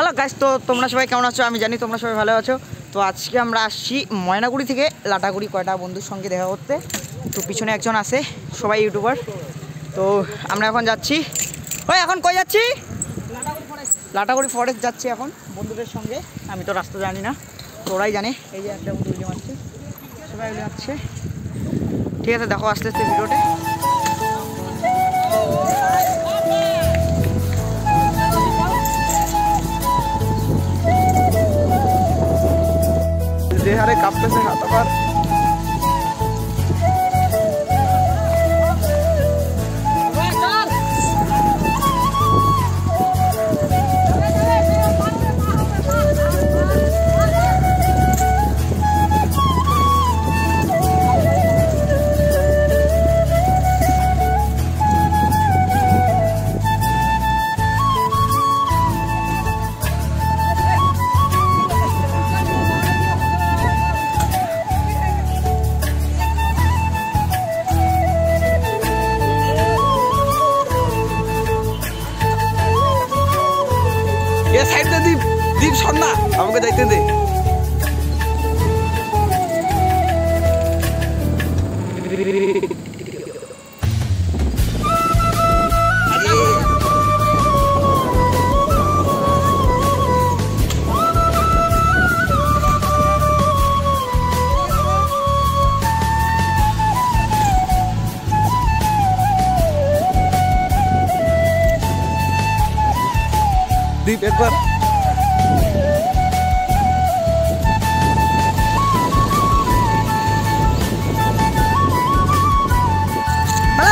Hello guys, তো তোমরা সবাই কেমন আছো? আমি জানি তোমরা সবাই ভালো আছো। তো আজকে আমরা আসছি ময়নাগুড়ি থেকে লাটাগুড়ি কয়টা বন্ধুর সঙ্গে দেখা করতে। তো পিছনে একজন আছে, সবাই ইউটিউবার। তো আমরা এখন যাচ্ছি, ওই এখন কই যাচ্ছি? লাটাগুড়ি ফরেস্ট যাচ্ছি এখন বন্ধুদের সঙ্গে। আমি তো রাস্তা জানি না, তো ওরাই জানে। এই যে একটা বন্ধু উলি মারছে, সবাই উলি মারছে। ঠিক আছে, দেখো আস্তে আস্তে ভিডিওতে। যে হারে কাঁপতেছে হাত আবার। সাইডে দীপ দীপ সন্না আমাকে যাইতে দে। দীপ একবার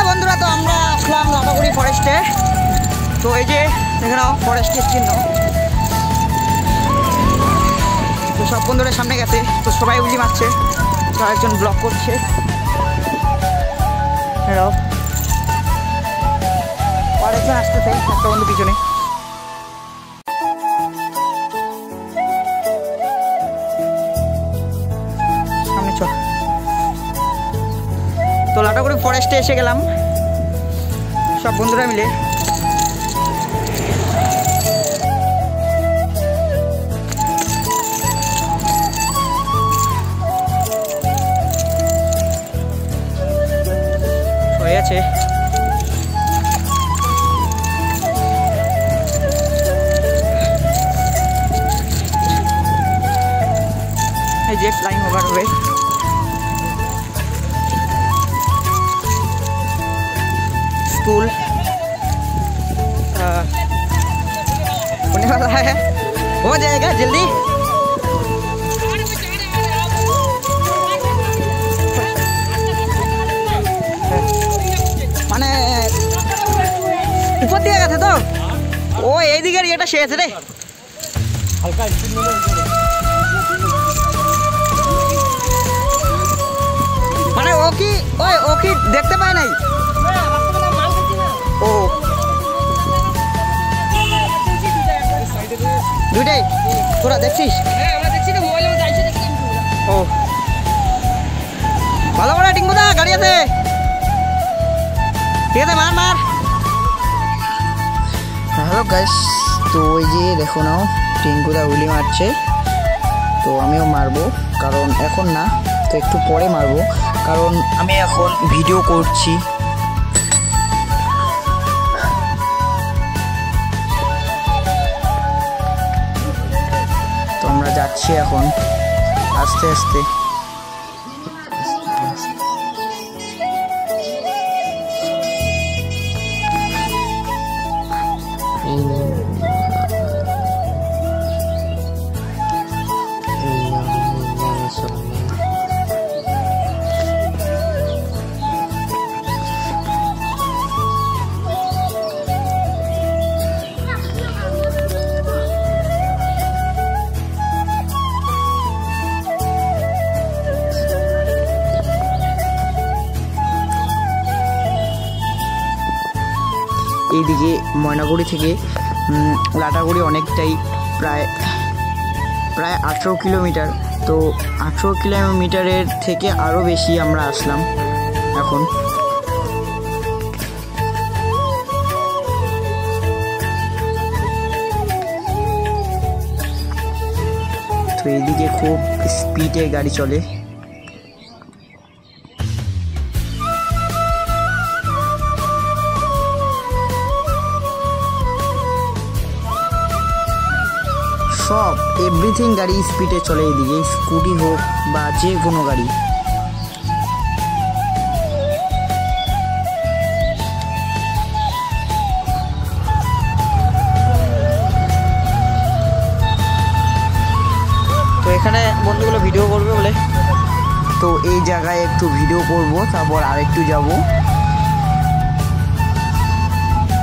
বন্ধুরা। তো আমরা আসলাম লাটাগুড়ি ফরেস্টে। তো এই যে দেখে নাও ফরেস্টের চিহ্ন। তো সব বন্ধুরা সামনে গেছে, তো সবাই উলি মারছে, তো একজন ব্লক করছে। আরেকজন আসতেছে, একটা বন্ধু পিছনে। সামনে চল। তো লাটাগুড়ি ফরেস্টে এসে গেলাম সব বন্ধুরা মিলে। হয়ে আছে এই যে ফ্লাইং ওভার হবে। स्कूल होने वाला है, हो जाएगा जल्दी। মানে উপর দিয়ে গেছে তো ও এই দিকের এটা শেষ রে। হালকা স্পিড নিলে মানে ও কি দেখতে পায় নাই। ও দুইটাই তোরা দেখছিস? ও ভালো করে টিঙ্গু দা গাড়ি আছে, ঠিক আছে মার মার। হ্যালো গাইস, তো ওই যে দেখো নাও টিঙ্গু দা উলি মারছে। তো আমিও মারবো, কারণ এখন না, তো একটু পরে মারবো, কারণ আমি এখন ভিডিও করছি। আমরা যাচ্ছি এখন আস্তে আস্তে। এইদিকে ময়নাগুড়ি থেকে লাটাগুড়ি অনেকটাই, প্রায় 18 কিলোমিটার। তো 18 কিলোমিটারের থেকে আরও বেশি আমরা আসলাম এখন। তো এইদিকে খুব স্পিডে গাড়ি চলে। সব এভরিথিং গাড়ি স্পিডে চলে এদিকে, স্কুটি হোক বা যে কোনো গাড়ি। তো এখানে বন্ধুগুলো ভিডিও করবে বলে তো এই জায়গায় একটু ভিডিও করব, তারপর আরেকটু যাব,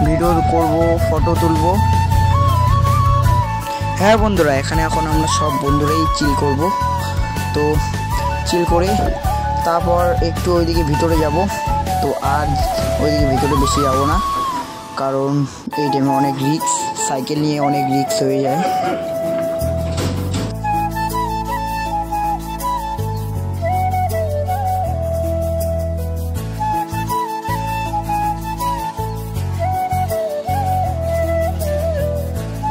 ভিডিও করব, ফটো তুলবো। হ্যাঁ বন্ধুরা, এখানে এখন আমরা সব বন্ধুরাই চিল করব। তো চিল করে তারপর একটু ওইদিকে ভিতরে যাব। তো আর ওইদিকে ভিতরে বেশি যাব না, কারণ এই টাইমে অনেক রিস্ক, সাইকেল নিয়ে অনেক রিস্ক হয়ে যায়।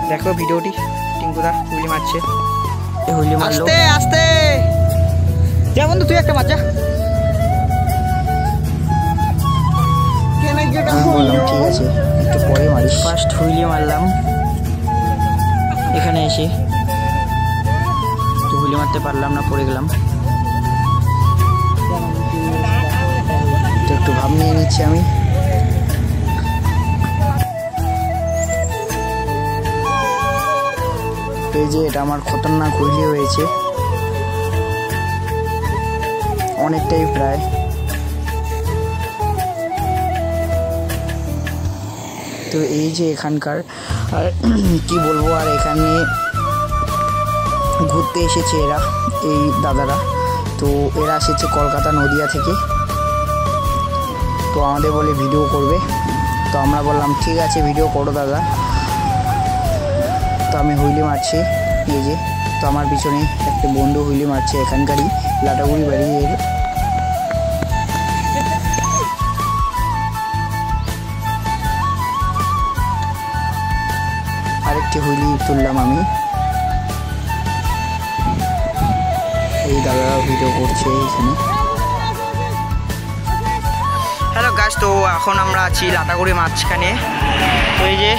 দেখো ভিডিওটি, টিঙ্কুদা হুইলি মারছে, হুইলি মারলো। আস্তে আস্তে যা বন্ধু, তুই একটা মার যা। বললাম ঠিক আছে, একটু পরে মারিস। ফার্স্ট হুইলি মারলাম এখানে এসে, তো হুইলি মারতে পারলাম না, পড়ে গেলাম। তো একটু ভাব নিয়ে নিচ্ছি আমি। এই যে এটা আমার খতরনাক হুইলি হয়েছে, অনেকটাই প্রায়। তো এই যে এখানকার আর কি বলবো, আর এখানে ঘুরতে এসেছে এরা, এই দাদারা। তো এরা এসেছে কলকাতা নদিয়া থেকে। তো আমাদের বলে ভিডিও করবে, তো আমরা বললাম ঠিক আছে ভিডিও করো দাদা। তো আমি হুইলি মারছি এই যে, তো আমার পিছনে একটা বন্ধু হুইলি মারছে, এখানকারই লাটাগুড়ি বাড়ি এর। আরেকটি হুইলি তুললাম আমি, এই দাদারা ভিডিও করছে এখানে। হ্যালো গাইস, তো এখন আমরা আছি লাটাগুড়ি মাঝখানে। তো এই যে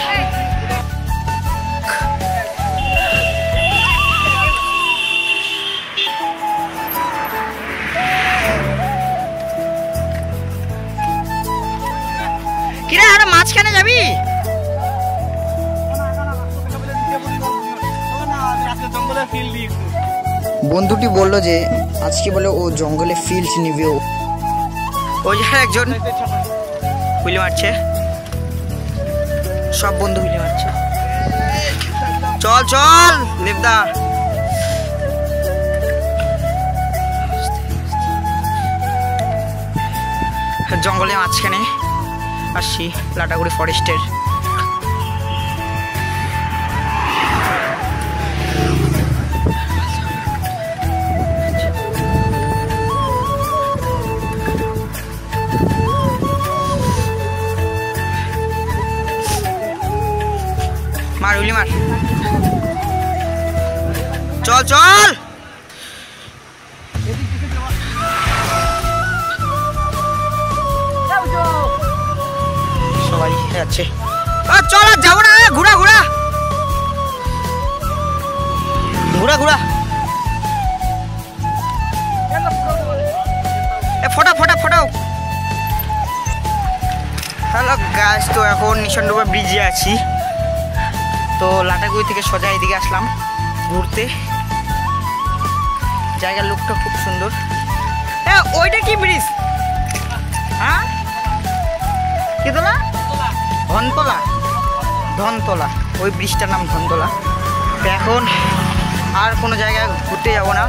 কিরে, আরে মাঝখানে যাবি? বন্ধুটি বললো যে আজকে বলে ও জঙ্গলে ফিল্ড নিবে। ওই যে একজন হুইলি মারছে, সব বন্ধু হুইলি মারছে। চল চল লিপদা। জঙ্গলে মাঝখানে আসছি, লাটাগুড়ি ফরেস্টের। মার হুইলি মার, চল চল। সবাই যাচ্ছে, চল আর যাবো না, ঘুরা ঘুরা ঘুরা ঘুরা, photo photo photo. Hello guys, তো এখন নিশানডোবা ব্রিজে আছি। তো লাটাগুড়ি থেকে সোজা এদিকে আসলাম ঘুরতে। জায়গার লুকটা খুব সুন্দর। ওইটা কি ব্রিজ? হ্যাঁ কি তোলা? ধনতলা, ধনতলা, ওই ব্রিজটার নাম ধনতলা। তো এখন আর কোনো জায়গায় ঘুরতে যাব না,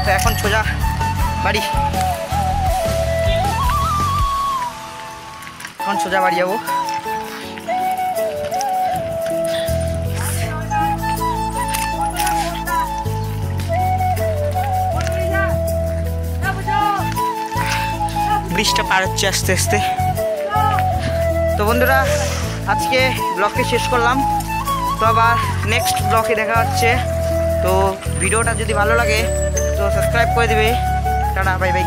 তো এখন সোজা বাড়ি, এখন সোজা বাড়ি যাবো। ব্রিজটা পার হচ্ছে আস্তে আস্তে। তো বন্ধুরা, আজকে ব্লগটি শেষ করলাম, তো আবার নেক্সট ব্লগে দেখা হচ্ছে। তো তো ভিডিওটা যদি ভালো লাগে তো সাবস্ক্রাইব করে দেবে। Tata, bye bye.